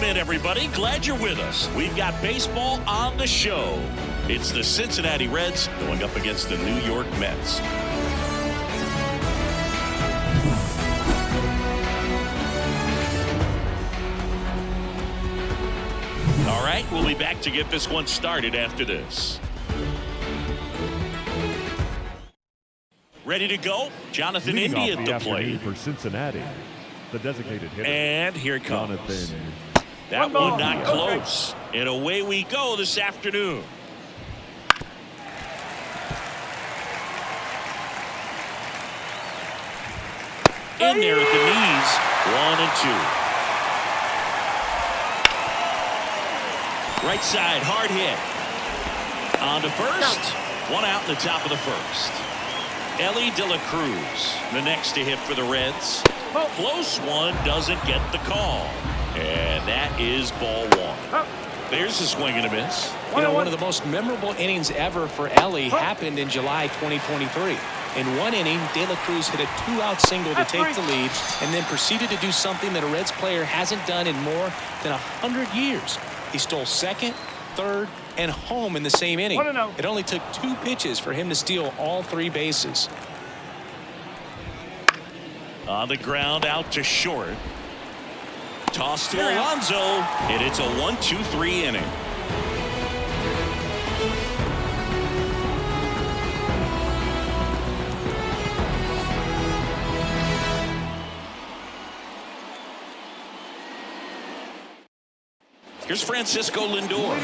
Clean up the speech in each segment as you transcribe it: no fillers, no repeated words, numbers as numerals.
in, everybody. Glad you're with us. We've got baseball on the show. It's the Cincinnati Reds going up against the New York Mets. All right, we'll be back to get this one started after this. Ready to go? Jonathan Indy at the plate. For Cincinnati, the designated hitter. And here it comes. That one not close. And away we go this afternoon. In there at the knees. 1 and 2. Right side, hard hit. On to first. One out in the top of the first. Ellie De La Cruz, the next to hit for the Reds. Close one, doesn't get the call. And that is ball one. There's a swing and a miss. You know, one of the most memorable innings ever for Ellie happened in July 2023. In one inning, De La Cruz hit a 2-out single to take the lead and then proceeded to do something that a Reds player hasn't done in more than 100 years. He stole second, third, and home in the same inning. It only took 2 pitches for him to steal all 3 bases. On the ground, out to short. Toss to Alonso, and it's a 1-2-3 inning. Here's Francisco Lindor.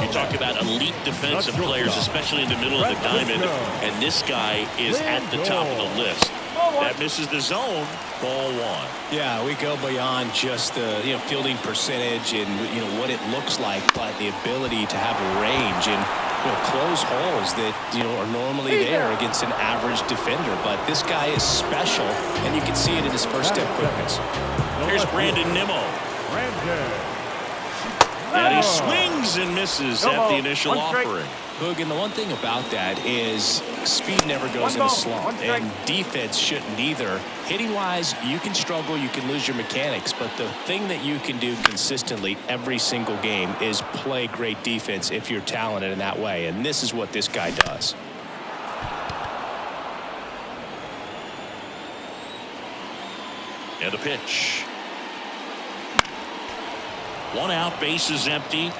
You talk about elite defensive players, especially in the middle of the diamond, and this guy is at the top of the list. That misses the zone. Ball one. Yeah, we go beyond just the fielding percentage and what it looks like, but the ability to have a range and close holes that are normally there against an average defender. But this guy is special, and you can see it in his first step quickness. Here's Brandon Nimmo. And he swings and misses at the initial offering. Boog, and the one thing about that is speed never goes in a slump, and defense shouldn't either. Hitting-wise, you can struggle, you can lose your mechanics, but the thing that you can do consistently every single game is play great defense if you're talented in that way, and this is what this guy does. And the pitch. 1 out, bases empty.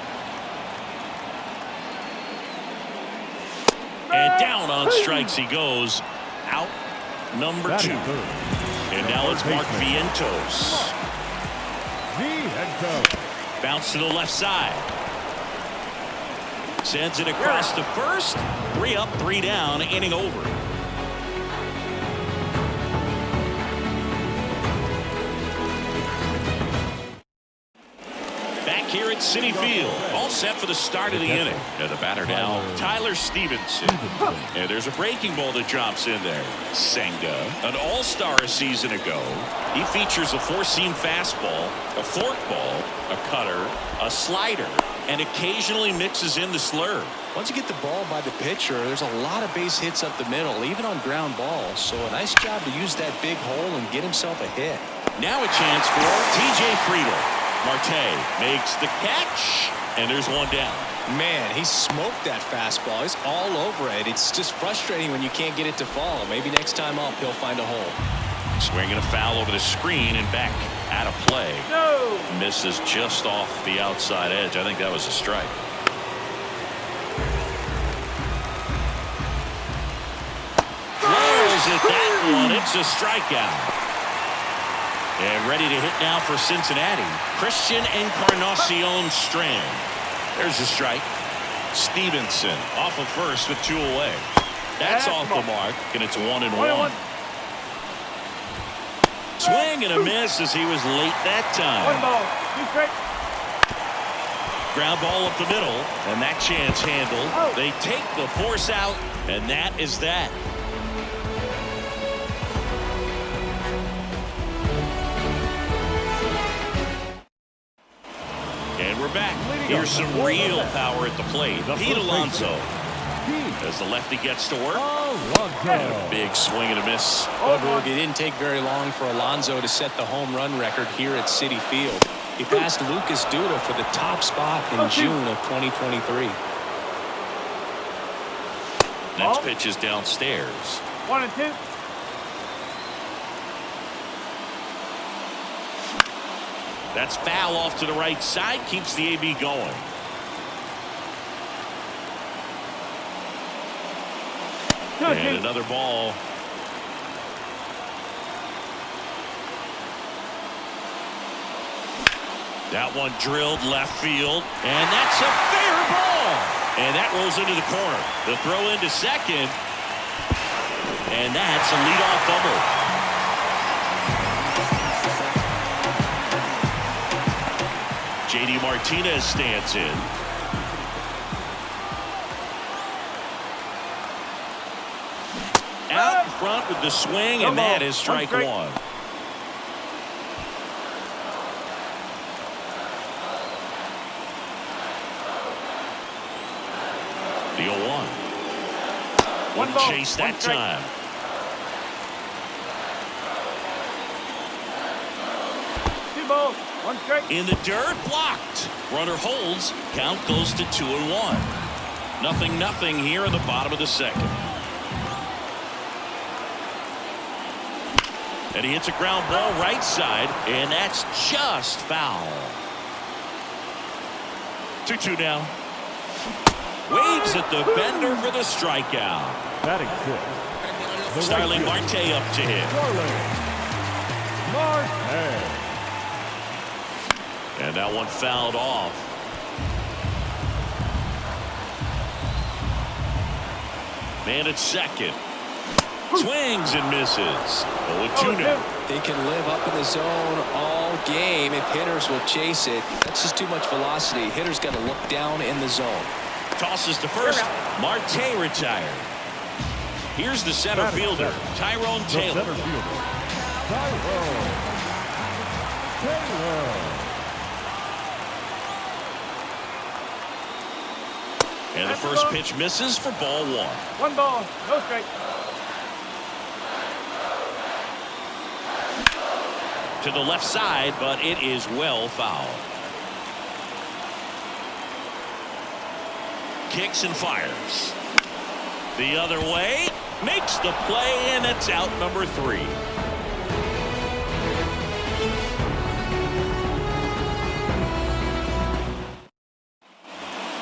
And down on strikes he goes. Out number 2. And now it's Mark Vientos. Bounce to the left side. Sends it across to first. 3 up, 3 down, inning over. Here at Citi Field, all set for the start of the inning. And the batter now, Tyler Stevenson. And there's a breaking ball that drops in there. Senga, an all-star a season ago. He features a 4-seam fastball, a forkball, a cutter, a slider, and occasionally mixes in the slurve. Once you get the ball by the pitcher, there's a lot of base hits up the middle, even on ground balls. So a nice job to use that big hole and get himself a hit. Now a chance for TJ Friedel. Marte makes the catch, and there's 1 down. Man, he smoked that fastball. He's all over it. It's just frustrating when you can't get it to fall. Maybe next time up, he'll find a hole. Swinging a foul over the screen and back out of play. No! Misses just off the outside edge. I think that was a strike. Flares at that one. It's a strikeout. And ready to hit now for Cincinnati, Christian Encarnacion Strand. There's a strike. Stevenson off of first with 2 away. That's off the mark, and it's 1-1. Swing and a miss as he was late that time. Ground ball up the middle, and that chance handled. They take the force out, and that is that. And we're back. Here's some real power at the plate. Pete Alonso as the lefty gets to work. And a big swing and a miss. It didn't take very long for Alonso to set the home run record here at Citi Field. He passed Lucas Duda for the top spot in June of 2023. Next pitch is downstairs. 1-2. That's foul off to the right side. Keeps the AB going. And another ball. That one drilled left field. And that's a fair ball. And that rolls into the corner. The throw into second. And that's a leadoff double. JD Martinez stands in. Out in front with the swing, and that is strike one. The 0-1. Wouldn't chase that time. Balls, 1 strike. In the dirt, blocked. Runner holds. Count goes to 2-1. 0-0 here in the bottom of the second. And he hits a ground ball right side, and that's just foul. 2-2 now. Waves at the bender for the strikeout. Batting six. Starling Marte up to hit. Marte. And that one fouled off. Man at second. Swings and misses. 0-2 now. They can live up in the zone all game if hitters will chase it. That's just too much velocity. Hitters got to look down in the zone. Tosses to first. Marte retired. Here's the center fielder, Tyrone Taylor. Center fielder, Tyrone Taylor. And the first pitch misses for ball one. 1 ball, no strike. To the left side, but it is well fouled. Kicks and fires. The other way, makes the play, and it's out number 3.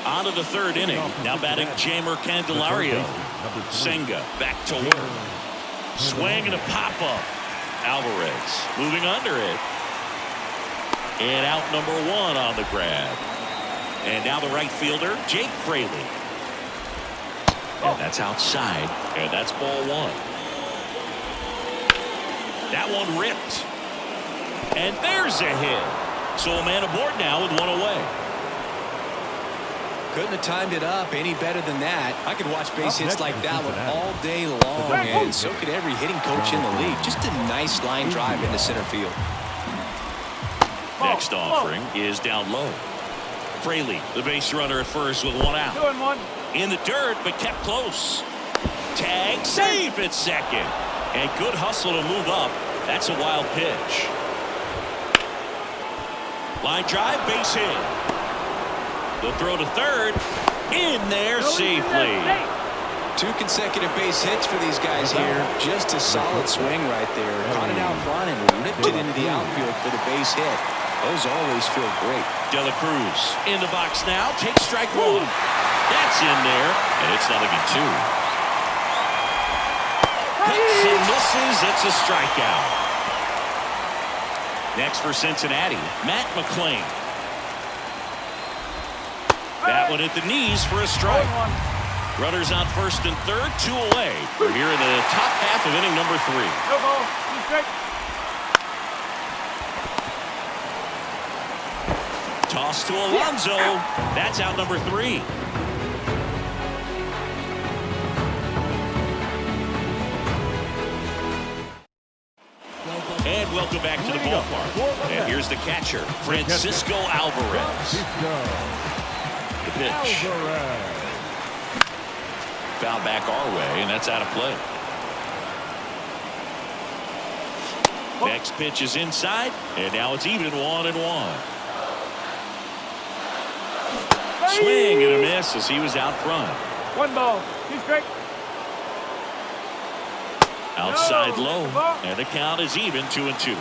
On to the third inning. Now batting Jamer Candelario. Senga back to work. Swing and a pop-up. Alvarez moving under it. And out number 1 on the grab. And now the right fielder, Jake Fraley. And that's outside. And that's ball 1. That one ripped. And there's a hit. So a man aboard now with 1 away. Couldn't have timed it up any better than that. I could watch base hits like that one all day long, and so could every hitting coach in the league. Just a nice line drive into center field. Next offering is down low. Fraley, the base runner at first with 1 out. 2-1. In the dirt, but kept close. Tag, safe at second. And good hustle to move up. That's a wild pitch. Line drive, base hit. The throw to third. In there safely. 2 consecutive base hits for these guys here. Just a solid swing right there. Caught it out front and ripped it into the outfield for the base hit. Those always feel great. De La Cruz in the box now. Takes strike 1. That's in there. And it's 0-2. Hits and misses. It's a strikeout. Next for Cincinnati, Matt McClain. That one at the knees for a strike. Runners on first and third, 2 away. We're here in the top half of inning number 3. No ball, 2 strike. Toss to Alonso. That's out number 3. And welcome back to the ballpark. And here's the catcher, Francisco Alvarez. The pitch. Foul back our way, and that's out of play. Next pitch is inside, and now it's even 1-1. swing and a miss as he was out front. 1 ball, 2 straight. Outside No. low, Ball. and the count is even 2-2.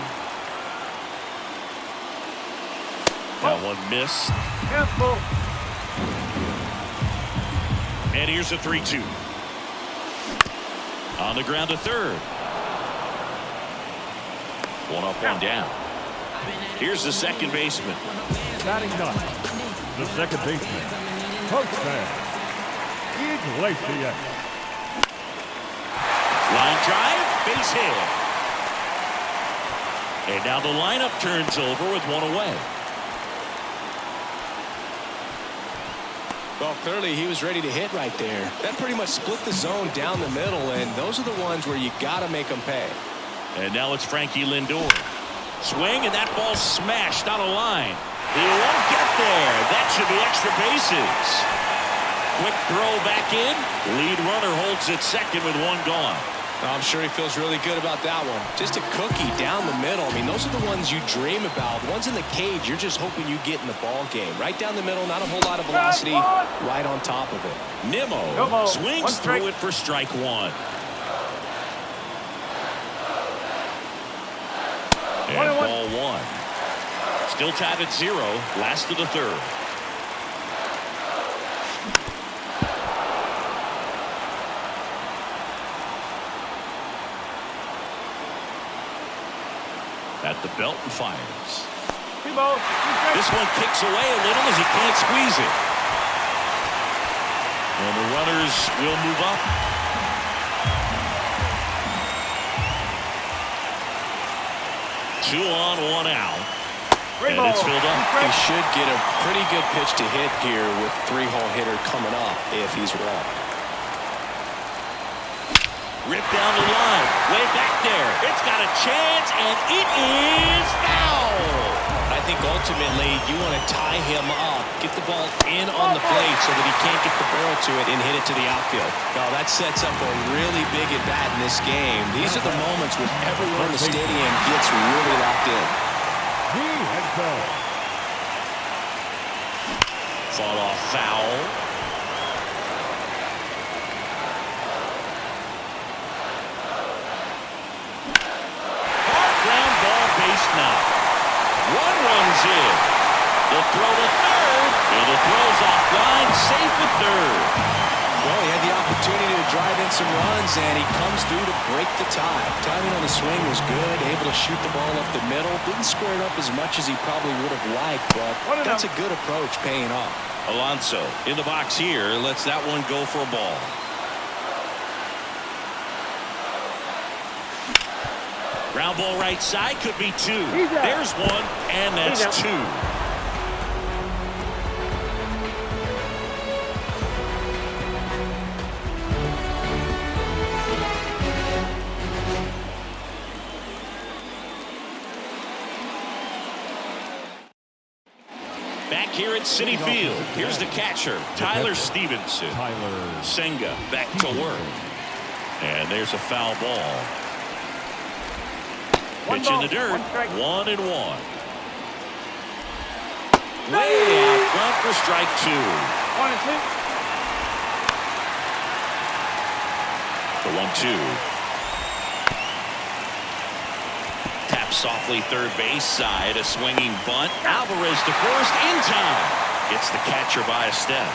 That one missed. Handful. And here's a 3-2. On the ground to third. One up, one down. Here's the second baseman. Batting ninth, the second baseman, Postman. Iglesias. Line drive, base hit. And now the lineup turns over with one away. Well, clearly he was ready to hit right there. That pretty much split the zone down the middle, and those are the ones where you got to make them pay. And now it's Frankie Lindor. Swing, and that ball smashed on a line. He won't get there. That should be extra bases. Quick throw back in. Lead runner holds at second with one gone. I'm sure he feels really good about that one. Just a cookie down the middle. I mean, those are the ones you dream about. Ones in the cage, you're just hoping you get in the ball game. Right down the middle, not a whole lot of velocity, right on top of it. Nimmo swings through it for strike one. And ball one. Still tied at 0. Last of the third. At the belt and fires. 2 balls, 2 straight. This one kicks away a little as he can't squeeze it. And the runners will move up. Two on, one out. Three And it's balls, filled 2 up. He straight. should get a pretty good pitch to hit here with 3-hole hitter coming up if he's wrong. Ripped down the line. Way back there. It's got a chance, and it is foul. I think ultimately you want to tie him up, get the ball in on the plate so that he can't get the barrel to it and hit it to the outfield. Now that sets up a really big at bat in this game. These are the moments when everyone in the stadium gets really locked in. He has gone. Fought off foul. Hard ground ball, base now. One runs in. The throw to third. And the throw's offline, safe at third. Well, he had the opportunity to drive in some runs, and he comes through to break the tie. Timing on the swing was good, able to shoot the ball up the middle. Didn't square it up as much as he probably would have liked, but that's a good approach paying off. Alonso in the box here, lets that one go for a ball. Ground ball right side, could be 2. There's one, and that's 2. Back here at Citi Field, here's the catcher, Tyler Stevenson. Senga back to work. And there's a foul ball. Pitch in the dirt, 1-1. Way out front for strike 2. 1-2. The 1-2. Tap softly third base side, a swinging bunt. Alvarez to first in time. Gets the catcher by a step.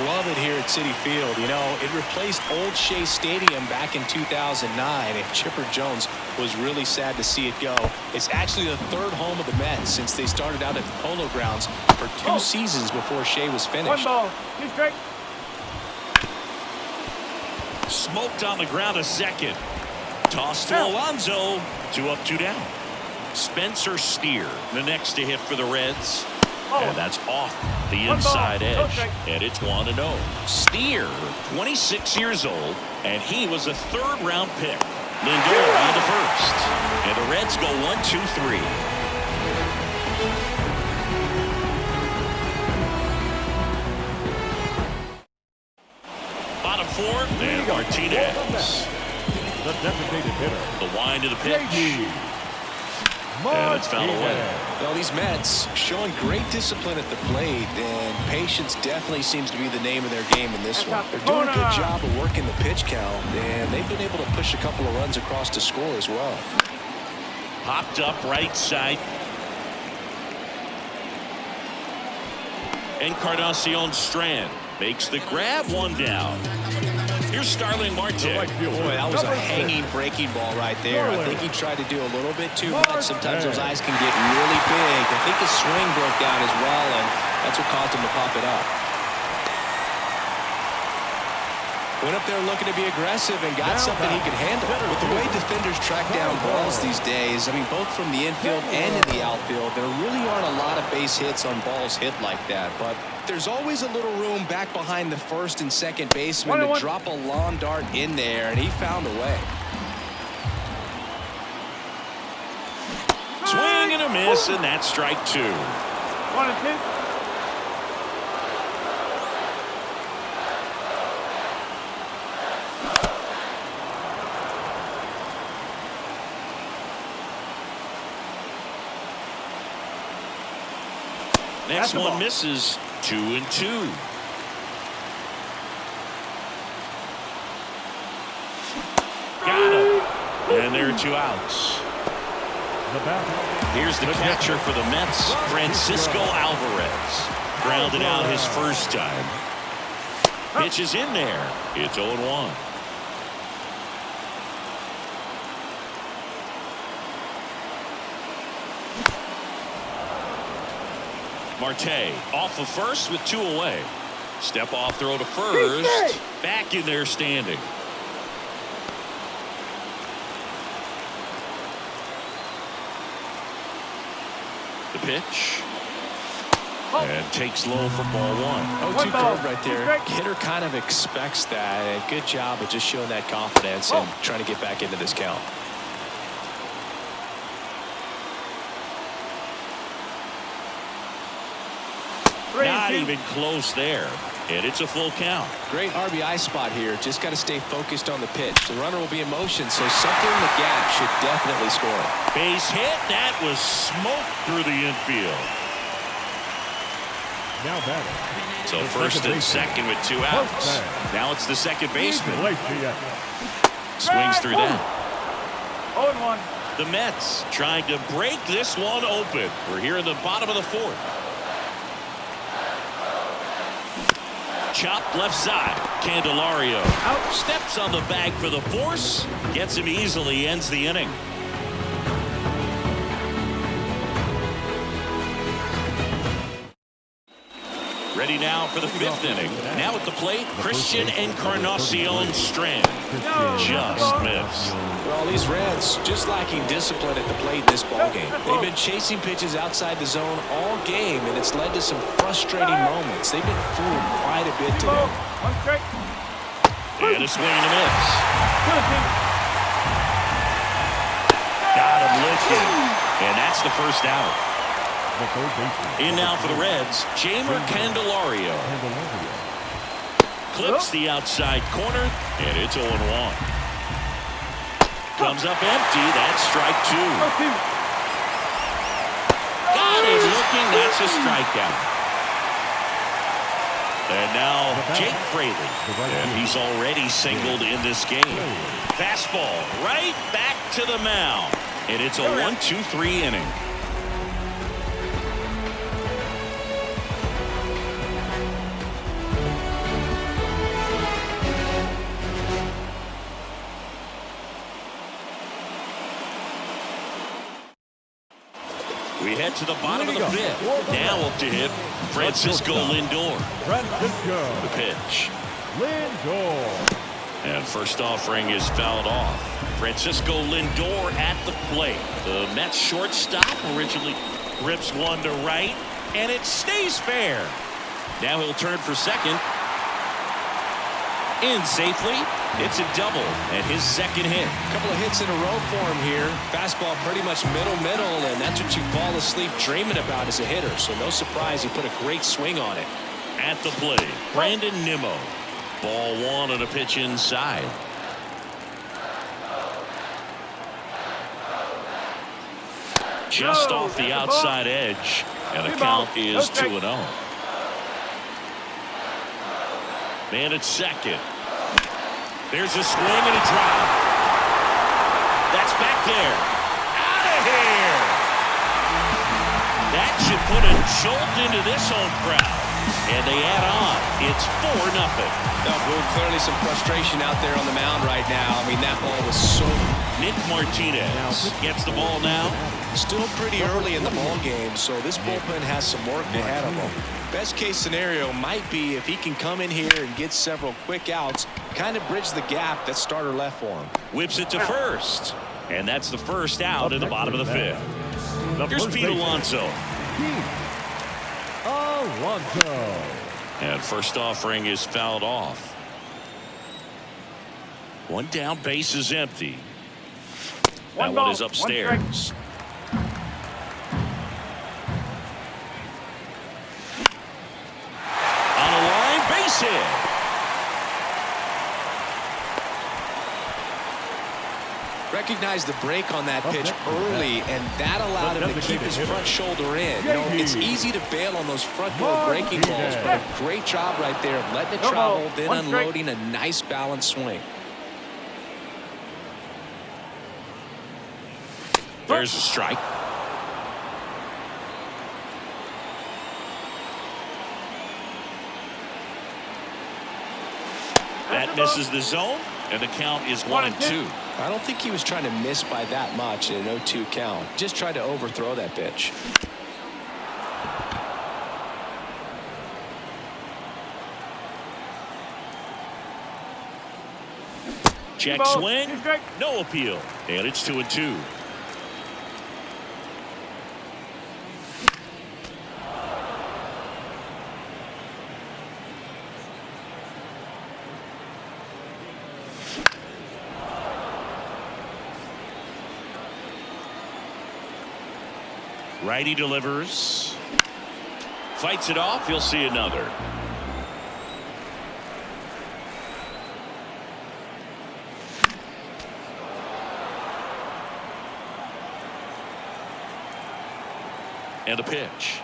Love it here at Citi Field. You know, it replaced Old Shea Stadium back in 2009, and Chipper Jones was really sad to see it go. It's actually the third home of the Mets since they started out at the Polo Grounds for 2 seasons before Shea was 1 finished. ball, 2 straight. Smoked on the ground a second. Toss to Alonso. 2 up, 2 down. Spencer Steer, the next to hit for the Reds. And that's off the inside edge. And it's 1-0. Steer, 26 years old, and he was a third-round pick. Lindor on to first. And the Reds go 1-2-3. Bottom 4, and Martinez. The designated hitter. The wind of the pitch. And it's fouled away. Well, these Mets showing great discipline at the plate, and patience definitely seems to be the name of their game in this one. They're doing a good job of working the pitch count, and they've been able to push a couple of runs across to score as well. Popped up right side. Encarnacion Strand makes the grab, one down. Here's Starling Marte. Boy, that was a hanging breaking ball right there. I think he tried to do a little bit too much. Sometimes those eyes can get really big. I think his swing broke down as well, and that's what caused him to pop it up. Went up there looking to be aggressive and got something he could handle. With the way defenders track down balls these days, I mean, both from the infield and in the outfield, there really aren't a lot of base hits on balls hit like that. But there's always a little room back behind the first and second baseman to drop a lawn dart in there, and he found a way. Swing and a miss, and that's strike two. 1-2. Next one misses. 2-2. Got him. And there are two outs. Here's the catcher for the Mets, Francisco Alvarez. Grounded out his first time. Pitch is in there. It's 0-1. Marte off of first with two away. Step off throw to first. Back in there standing. The pitch. And takes low for ball one. 0-2 curve right there. Hitter kind of expects that. And good job of just showing that confidence and trying to get back into this count. Not even close there. And it's a full count. Great RBI spot here. Just got to stay focused on the pitch. The runner will be in motion, so something in the gap should definitely score. Base hit. That was smoke through the infield. Now batting. So first and second with two outs. Now it's the second baseman. Swings through that. 0-1. The Mets trying to break this one open. We're here in the bottom of the fourth. Chop left side. Candelario out, steps on the bag for the force. Gets him easily, ends the inning. Ready now for the fifth inning. Now at the plate, Christian Encarnacion Strand. Just missed. Well, these Reds just lacking discipline at the plate in this ballgame. They've been chasing pitches outside the zone all game, and it's led to some frustrating moments. They've been fooled quite a bit today. And a swing and a miss. Got him looking. And that's the first out. In now for the Reds, Jamer Candelario. Clips the outside corner, and it's 0-1. Comes up empty. That's strike two. Got it looking. That's a strikeout. And now Jake Fraley. And he's already singled in this game. Fastball right back to the mound. And it's a 1-2-3 inning. We head to the bottom of the fifth. Now up to hit Francisco Lindor. The pitch. Lindor. And first offering is fouled off. Francisco Lindor at the plate. The Mets shortstop originally rips one to right, and it stays fair. Now he'll turn for second. In safely. It's a double and his second hit. A couple of hits in a row for him here. Fastball pretty much middle, and that's what you fall asleep dreaming about as a hitter. So no surprise he put a great swing on it. At the plate, Brandon Nimmo. Ball one on a pitch inside. just off the outside edge, and the count is 2-0. Man at second. There's a swing and a drop. That's back there. Out of here. That should put a jolt into this home crowd. And they add on. It's 4-0. Clearly some frustration out there on the mound right now. I mean, that ball was so... Nick Martinez gets the ball now. Still pretty early in the ball game, so this bullpen has some work ahead of them. Best case scenario might be if he can come in here and get several quick outs, kind of bridge the gap that starter left for him. Whips it to first. And that's the first out in the bottom of the fifth. Here's Pete Alonso. Alonso. And first offering is fouled off. One down, base is empty. That one is upstairs. On a line, base hit. Recognized the break on that pitch early, and that allowed him to keep his front shoulder in. You know, it's easy to bail on those front door breaking balls, but a great job right there of letting it travel, then unloading a nice balanced swing. There's a strike. That misses the zone, and the count is 1-2. I don't think he was trying to miss by that much in an 0-2 count. Just tried to overthrow that pitch. Check swing, no appeal, and it's 2-2. Righty delivers. Fights it off. You'll see another. And the pitch.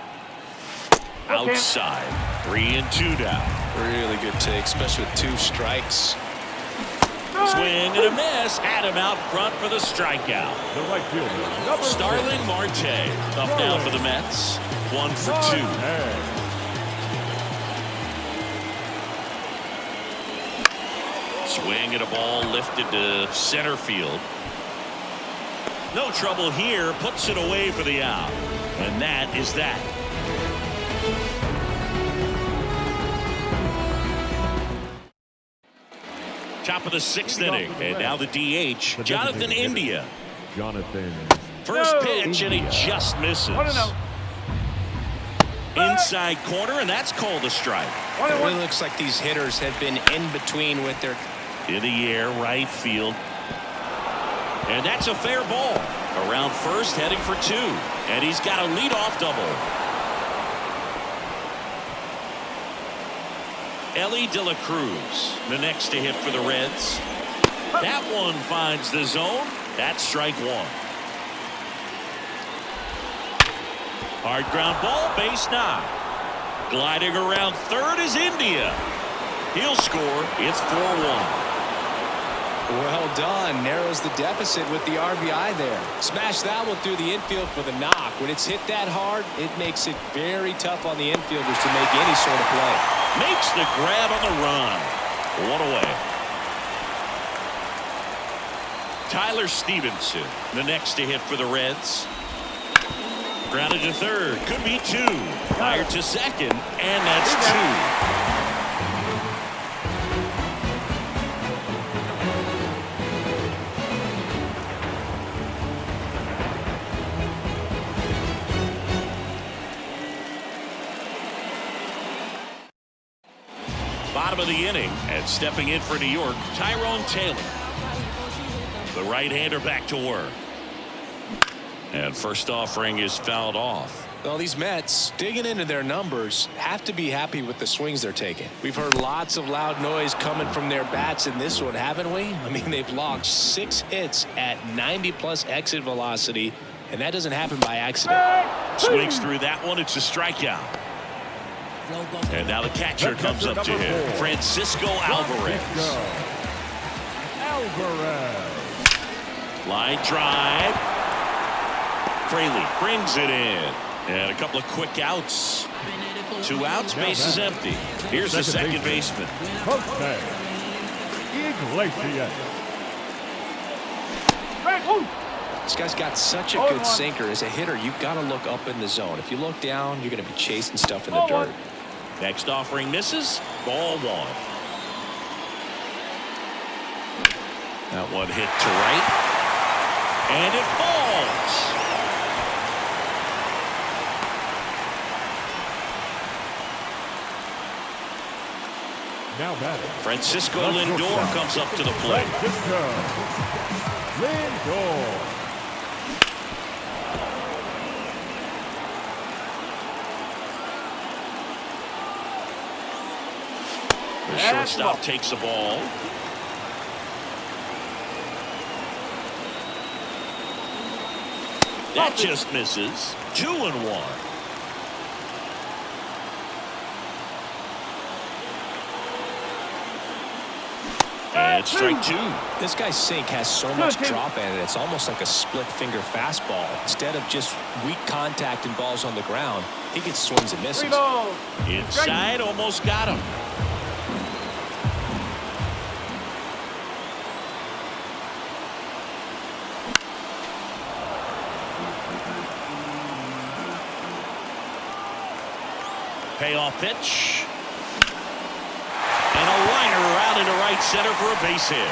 Outside. 3-2 down. Really good take, especially with 2 strikes. Swing and a miss. Had him out front for the strikeout. The right fielder, Starling Marte up now for the Mets. 1 for 2. Swing and a ball lifted to center field. No trouble here. Puts it away for the out. And that is that. Top of the 6th inning, and now the DH, Jonathan India. First pitch, and he just misses. Inside corner, and that's called a strike. It really looks like these hitters have been in between with their... In the air, right field. And that's a fair ball. Around first, heading for 2. And he's got a leadoff double. Ellie De La Cruz, the next to hit for the Reds. That one finds the zone. That's strike 1. Hard ground ball, base knock. Gliding around third is India. He'll score. It's 4-1. Well done. Narrows the deficit with the RBI there. Smash that one through the infield for the knock. When it's hit that hard, it makes it very tough on the infielders to make any sort of play. Makes the grab on the run. 1 away. Tyler Stevenson, the next to hit for the Reds. Grounded to third. Could be 2. Fired to second, and that's 2. Bottom of the inning, and stepping in for New York, Tyrone Taylor. The right-hander back to work. And first offering is fouled off. Well, these Mets, digging into their numbers, have to be happy with the swings they're taking. We've heard lots of loud noise coming from their bats in this one, haven't we? I mean, they've logged 6 hits at 90-plus exit velocity And that doesn't happen by accident. Swings through that one. It's a strikeout. And now the catcher comes up to him. Francisco Alvarez. Line drive. Fraley brings it in. And a couple of quick outs. 2 outs, bases empty. Here's the second baseman. This guy's got such a good sinker. As a hitter, you've got to look up in the zone. If you look down, you're going to be chasing stuff in the dirt. Next offering misses. Ball 1. That one hit to right. And it falls. Now batting. Francisco Lindor comes up to the plate. Lindor. The shortstop takes the ball. That just misses. 2-1. And strike 2. This guy's sink has so much drop in it. It's almost like a split finger fastball. Instead of just weak contact and balls on the ground, he gets swings and misses. Inside, almost got him. Payoff pitch. And a liner out into right center for a base hit.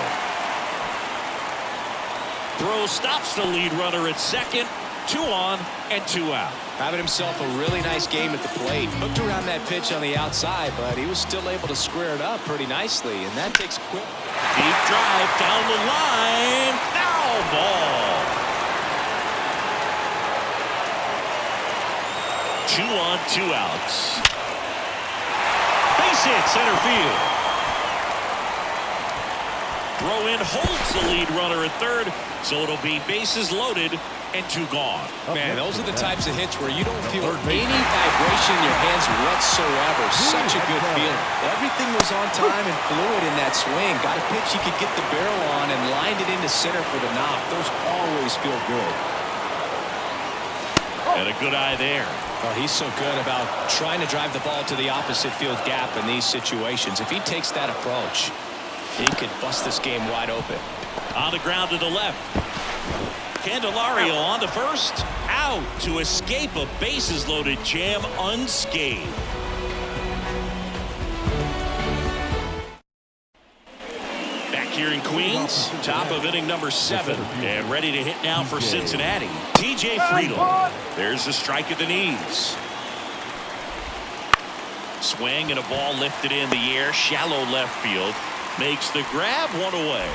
Throw stops the lead runner at second. 2 on and 2 out. Having himself a really nice game at the plate. Hooked around that pitch on the outside, but he was still able to square it up pretty nicely, and that takes quick. Deep drive down the line. Foul ball. 2 on, 2 outs. Base hit center field. Throw in holds the lead runner at third, so it'll be bases loaded and 2 gone. Man, those are the types of hits where you don't feel any vibration in your hands whatsoever. Such a good feeling. Everything was on time and fluid in that swing. Got a pitch he could get the barrel on and lined it into center for the knock. Those always feel good. And a good eye there. Oh, he's so good about trying to drive the ball to the opposite field gap in these situations. If he takes that approach, he could bust this game wide open. On the ground to the left. Candelario on to first. Out to escape a bases loaded jam unscathed. Back here in Queens, top of inning number 7, and ready to hit now for Cincinnati. TJ Friedl. There's a strike at the knees. Swing and a ball lifted in the air, shallow left field. Makes the grab, 1 away.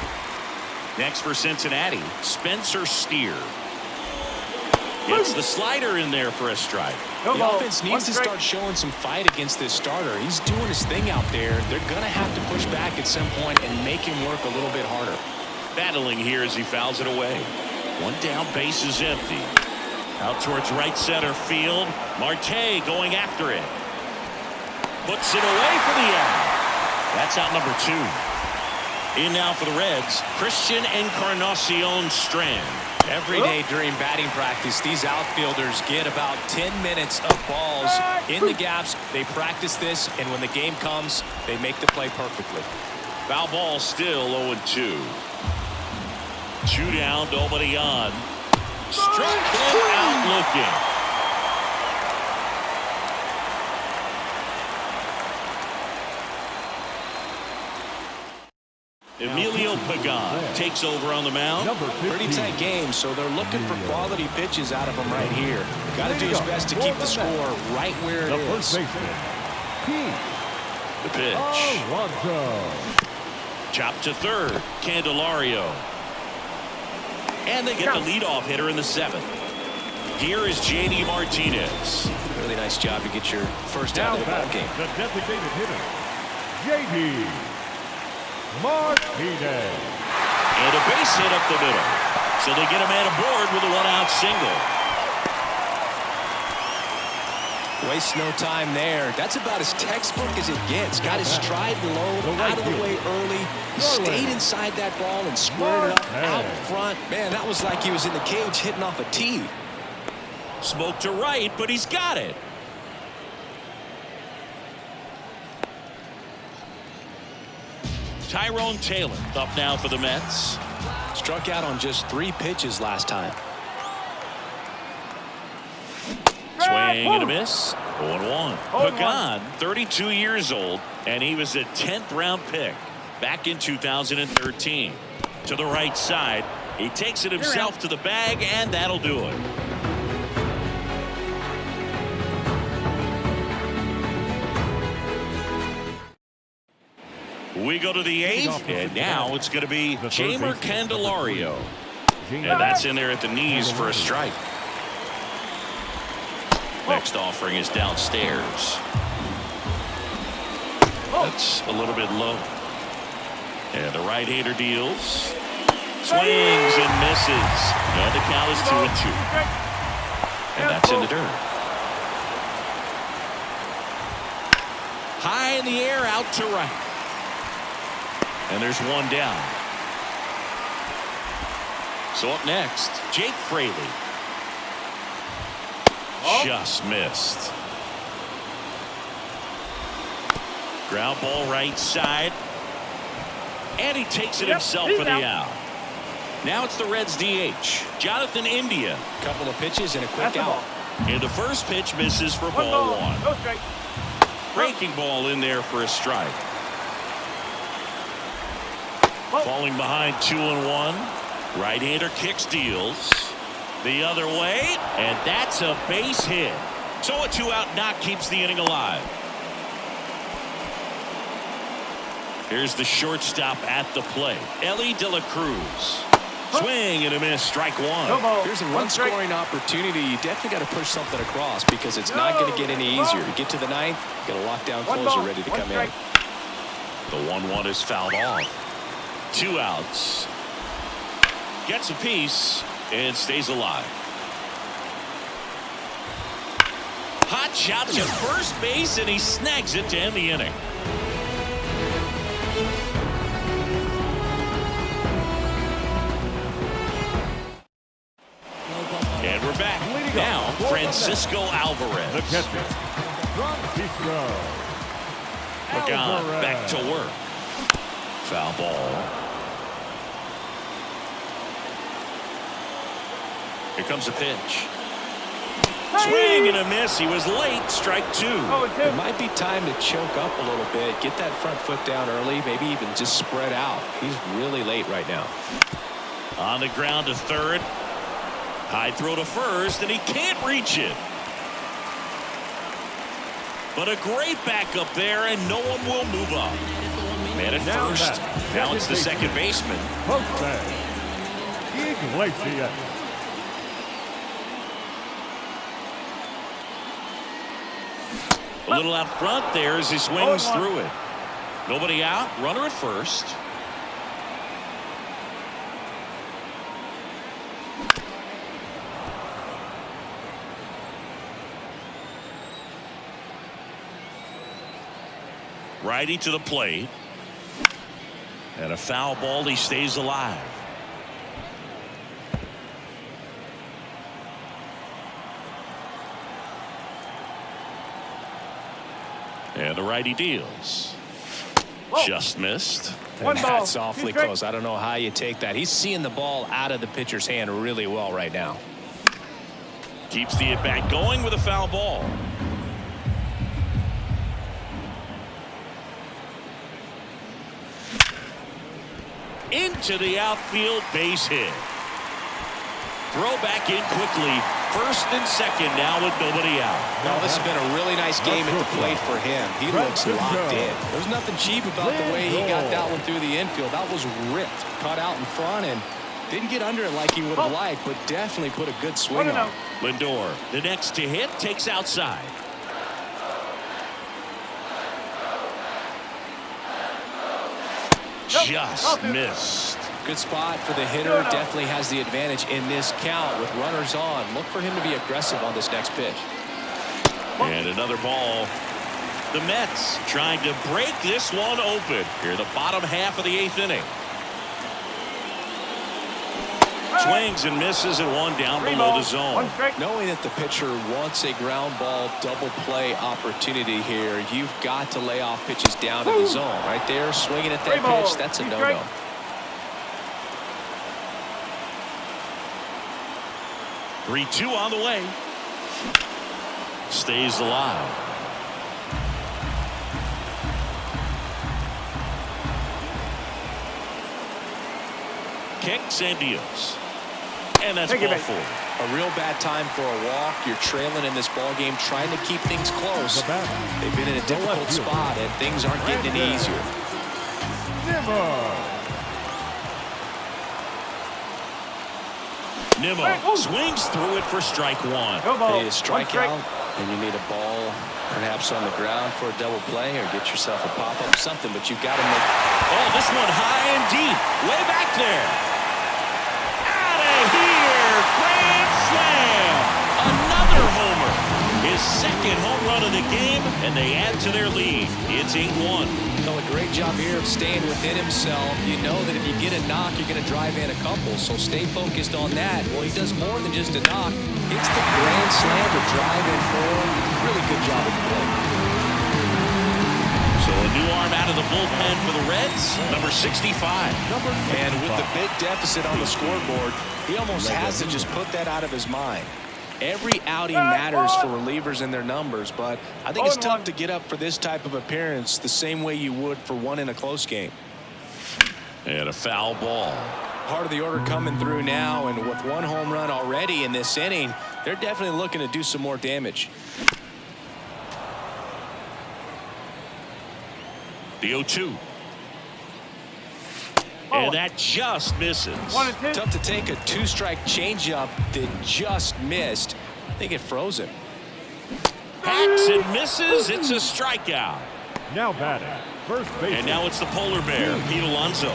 Next for Cincinnati, Spencer Steer. Gets the slider in there for a strike. The offense needs to start showing some fight against this starter. He's doing his thing out there. They're going to have to push back at some point and make him work a little bit harder. Battling here as he fouls it away. 1 down, base is empty. Out towards right center field. Marte going after it. Puts it away for the out. That's out number 2. In now for the Reds, Christian Encarnacion Strand. Every day during batting practice, these outfielders get about 10 minutes of balls in the gaps. They practice this, and when the game comes, they make the play perfectly. Foul ball still 0-2. 2 down, nobody on. Struck him out looking. Emilio Pagan takes over on the mound. Pretty tight game, so they're looking for quality pitches out of him right here. Got to do his best to keep the score right where it is. The pitch. Chop to third. Candelario. And they get the leadoff hitter in the 7th. Here is J.D. Martinez. Really nice job to get your first out of the ball game. The designated hitter, J.D. Martinez. And a base hit up the middle. So they get a man aboard with a one-out single. Waste no time there. That's about as textbook as it gets. Got his stride low, out of the way early. Stayed inside that ball and squared it up out front. Man, that was like he was in the cage hitting off a tee. Smoke to right, but he's got it. Tyrone Taylor up now for the Mets. Struck out on just 3 pitches last time. Swing and a miss. 0-1. Pagan, 32 years old, and he was a 10th round pick back in 2013. To the right side. He takes it himself to the bag, and that'll do it. We go to the 8th, and now it's going to be Jeimer Candelario. And that's in there at the knees for a strike. Next offering is downstairs. That's a little bit low. And the right-hander deals. Swings and misses. And the count is 2-2. And that's in the dirt. High in the air, out to right. And there's one down. So up next, Jake Fraley. Just missed. Ground ball right side. And he takes it himself for the out. Now it's the Reds DH, Jonathan India. Couple of pitches and a quick out. And the first pitch misses for ball 1. No strike. Breaking ball in there for a strike. Falling behind 2-1. Right-hander kicks, deals. The other way, and that's a base hit. So a 2-out knock keeps the inning alive. Here's the shortstop at the plate, Ellie De La Cruz. Swing and a miss, strike 1. Here's a run-scoring opportunity. You definitely got to push something across because it's not going to get any easier. To get to the 9th, got a lockdown closer ready to come in. The 1-1 is fouled off. 2 outs. Gets a piece and stays alive. Hot shot to first base, and he snags it to end the inning. And we're back. Now, Francisco Alvarez. The catcher, Francisco Pagan back to work. Foul ball. Here comes a pitch. Swing and a miss. He was late. Strike 2. It might be time to choke up a little bit. Get that front foot down early. Maybe even just spread out. He's really late right now. On the ground to third. High throw to first, and he can't reach it. But a great backup there, and no one will move up. Man at first. Now it's the second baseman. Iglesias. A little out front there as he swings through it. Nobody out. Runner at first. Righty to the plate. And a foul ball. He stays alive. And the righty deals. Just missed. That's awfully close. I don't know how you take that. He's seeing the ball out of the pitcher's hand really well right now. Keeps the at-bat going with a foul ball. Into the outfield, base hit. Throw back in quickly. First and second now with nobody out. Now this has been a really nice game at the plate for him. He looks locked in. There's nothing cheap about the way he got that one through the infield. That was ripped. Cut out in front and didn't get under it like he would have liked, but definitely put a good swing on. Lindor, the next to hit, takes outside. Just missed. Good spot for the hitter. Definitely has the advantage in this count with runners on. Look for him to be aggressive on this next pitch. And another ball. The Mets trying to break this one open here in the bottom half of the 8th inning. Swings and misses and one down below the zone. Knowing that the pitcher wants a ground ball double play opportunity here, you've got to lay off pitches down in the zone. Right there, swinging at that pitch, that's a no-no. Three-two on the way. Stays alive. Kicks and deals. And that's ball 4. A real bad time for a walk. You're trailing in this ball game, trying to keep things close. They've been in a difficult spot, and things aren't getting any easier. Nimmo swings through it for strike 1. They need a strikeout, and you need a ball perhaps on the ground for a double play or get yourself a pop-up, something, but you've got to make... Oh, this one high and deep, way back there. Out of here, grand slam. Another homer. His second home run of the game, and they add to their lead. It's 8-1. A great job here of staying within himself. You know that if you get a knock, you're going to drive in a couple, so stay focused on that. Well, he does more than just a knock. It's the grand slam to drive in 4. Really good job at the plate. So a new arm out of the bullpen for the Reds, number 65. And with the big deficit on the scoreboard, he almost has to just put that out of his mind. Every outing matters for relievers and their numbers, but I think it's tough to get up for this type of appearance the same way you would for one in a close game. And a foul ball. Part of the order coming through now, and with one home run already in this inning, they're definitely looking to do some more damage. The 0-2. And that just misses. Tough to take a 2-strike changeup that just missed. I think it froze him. Hacks and misses. It's a strikeout. Now batting, first base. And now it's the polar bear, Pete Alonso.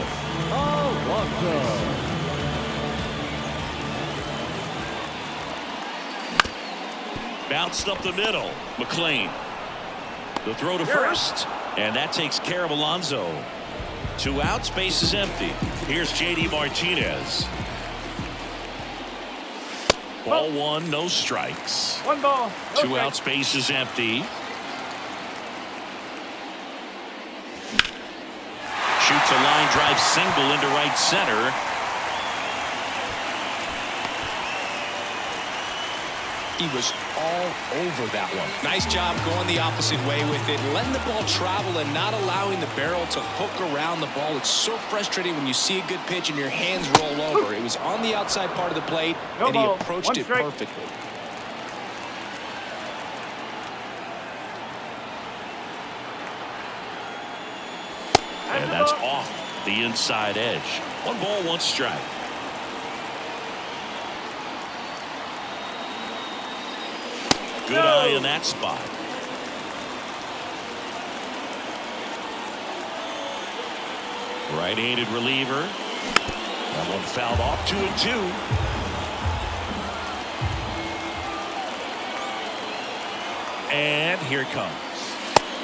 Bounced up the middle. McLean. The throw to first. And that takes care of Alonso. 2 outs, base is empty. Here's J.D. Martinez. Ball 1, no strikes. 1 ball. 2 outs, base is empty. Shoots a line drive single into right center. He was all over that one. Nice job going the opposite way with it, letting the ball travel and not allowing the barrel to hook around the ball. It's so frustrating when you see a good pitch and your hands roll over. It was on the outside part of the plate, and he approached it perfectly. And that's off the inside edge. 1 ball, 1 strike. Good eye in that spot. Right-handed reliever. That one fouled off. 2-2. And here it comes.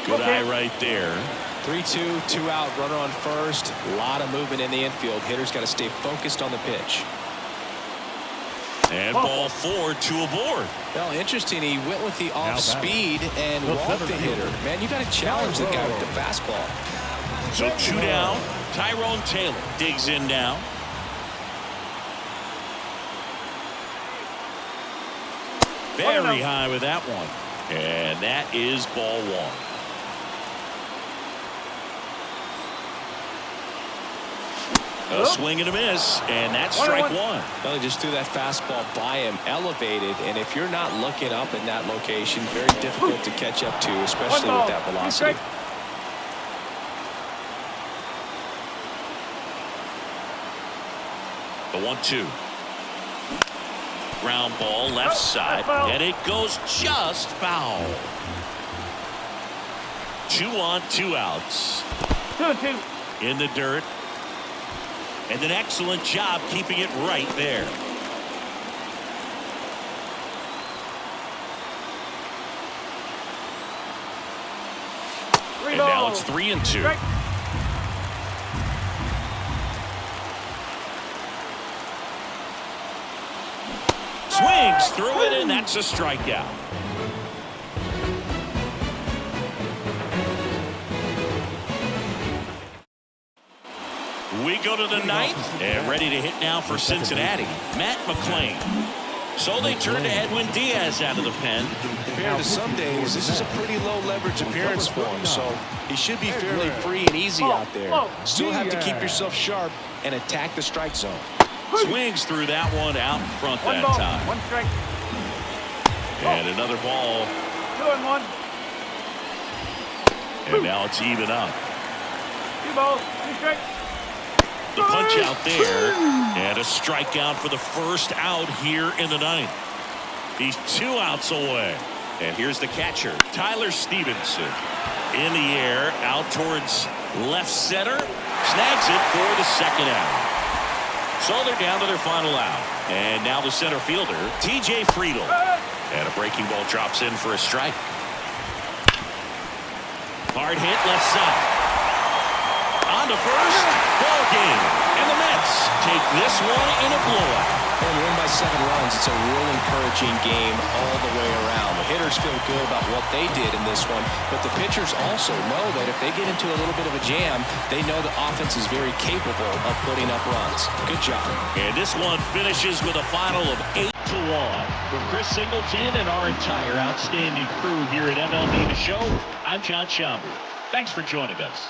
Good eye right there. 3-2, 2 out, runner on first. A lot of movement in the infield. Hitter's got to stay focused on the pitch. And ball 4, 2 aboard. Well, interesting. He went with the off speed and walked the hitter. Man, you got to challenge the guy with the fastball. So 2 down. Tyrone Taylor digs in now. Very high with that one. And that is ball 1. A swing and a miss, and that's strike 1. Well, he just threw that fastball by him, elevated, and if you're not looking up in that location, very difficult to catch up to, especially with that velocity. The 1-2. Ground ball left side, and it goes just foul. 2 on, 2 outs. 2-2. In the dirt. And an excellent job keeping it right there. And now it's 3-2. Swings through it, and that's a strikeout. We go to the ninth, and ready to hit now for Cincinnati, Matt McClain. So they turn to Edwin Diaz out of the pen. Compared to some days, this is a pretty low leverage appearance for him, so he should be fairly free and easy out there. Still have to keep yourself sharp and attack the strike zone. Swings through that one out in front that time. 1 strike. And another ball. 2-1. And now it's even up. 2 balls, 3 strikes. The punch out there, and a strikeout for the first out here in the ninth. He's 2 outs away. And here's the catcher, Tyler Stevenson. In the air, out towards left center. Snags it for the second out. So they're down to their final out. And now the center fielder, TJ Friedl. And a breaking ball drops in for a strike. Hard hit left side. On to first. Ball game. And the Mets take this one in a blowout. And win by 7 runs. It's a real encouraging game all the way around. The hitters feel good about what they did in this one, but the pitchers also know that if they get into a little bit of a jam, they know the offense is very capable of putting up runs. Good job. And this one finishes with a final of 8-1. For Chris Singleton and our entire outstanding crew here at MLB The Show, I'm John Schaumburg. Thanks for joining us.